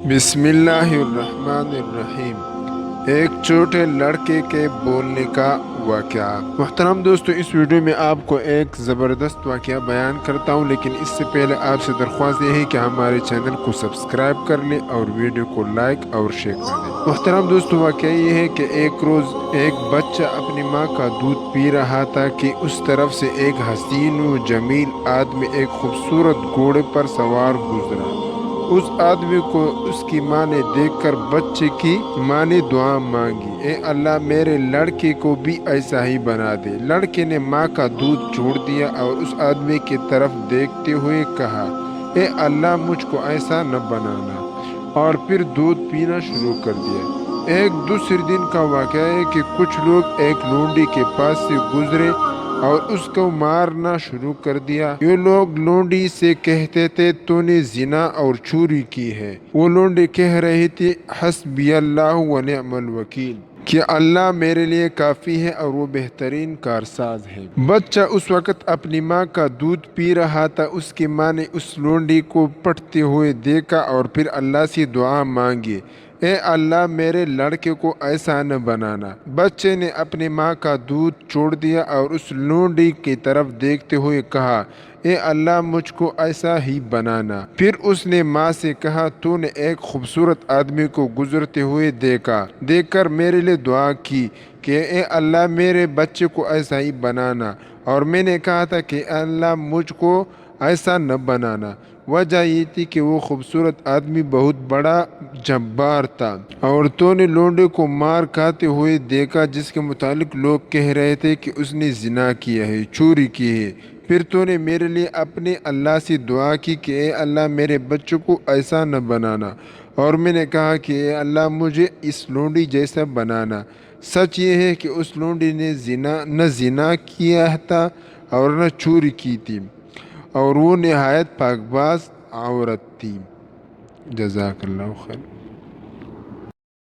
بسم اللہ الرحمن الرحیم۔ ایک چھوٹے لڑکے کے بولنے کا واقعہ۔ محترم دوستو، اس ویڈیو میں آپ کو ایک زبردست واقعہ بیان کرتا ہوں، لیکن اس سے پہلے آپ سے درخواست یہ ہے کہ ہمارے چینل کو سبسکرائب کر لیں اور ویڈیو کو لائک اور شیئر کر دیں۔ محترم دوستو، واقعہ یہ ہے کہ ایک روز ایک بچہ اپنی ماں کا دودھ پی رہا تھا کہ اس طرف سے ایک حسین و جمیل آدمی ایک خوبصورت گھوڑے پر سوار گزرا۔ اس آدمی کو اس کی ماں نے دیکھ کر بچے کی ماں نے دعا مانگی، اے اللہ میرے لڑکے کو بھی ایسا ہی بنا دے۔ لڑکے نے ماں کا دودھ چھوڑ دیا اور اس آدمی کی طرف دیکھتے ہوئے کہا، اے اللہ مجھ کو ایسا نہ بنانا، اور پھر دودھ پینا شروع کر دیا۔ ایک دوسرے دن کا واقعہ ہے کہ کچھ لوگ ایک لونڈی کے پاس سے گزرے اور اس کو مارنا شروع کر دیا۔ یہ لوگ لونڈی سے کہتے تھے، تو نے زنا اور چوری کی ہے۔ وہ لونڈی کہہ رہی تھی، حسبی اللہ و نعم الوکیل، کہ اللہ میرے لیے کافی ہے اور وہ بہترین کارساز ہے۔ بچہ اس وقت اپنی ماں کا دودھ پی رہا تھا۔ اس کی ماں نے اس لونڈی کو پڑھتے ہوئے دیکھا اور پھر اللہ سے دعا مانگی، اے اللہ میرے لڑکے کو ایسا نہ بنانا۔ بچے نے اپنی ماں کا دودھ چھوڑ دیا اور اس لونڈی کی طرف دیکھتے ہوئے کہا، اے اللہ مجھ کو ایسا ہی بنانا۔ پھر اس نے ماں سے کہا، تو نے ایک خوبصورت آدمی کو گزرتے ہوئے دیکھ کر میرے لیے دعا کی کہ اے اللہ میرے بچے کو ایسا ہی بنانا، اور میں نے کہا تھا کہ اے اللہ مجھ کو ایسا نہ بنانا۔ وجہ یہ تھی کہ وہ خوبصورت آدمی بہت بڑا جبار تھا، اور تو نے لونڈے کو مار کھاتے ہوئے دیکھا، جس کے متعلق لوگ کہہ رہے تھے کہ اس نے زنا کیا ہے، چوری کی ہے۔ پھر تو نے میرے لیے اپنے اللہ سے دعا کی کہ اے اللہ میرے بچوں کو ایسا نہ بنانا، اور میں نے کہا کہ اے اللہ مجھے اس لونڈی جیسا بنانا۔ سچ یہ ہے کہ اس لونڈی نے نہ زنا کیا تھا اور نہ چوری کی تھی، اور وہ نہایت پاک باز عورت تھی۔ جزاک اللہ خیر۔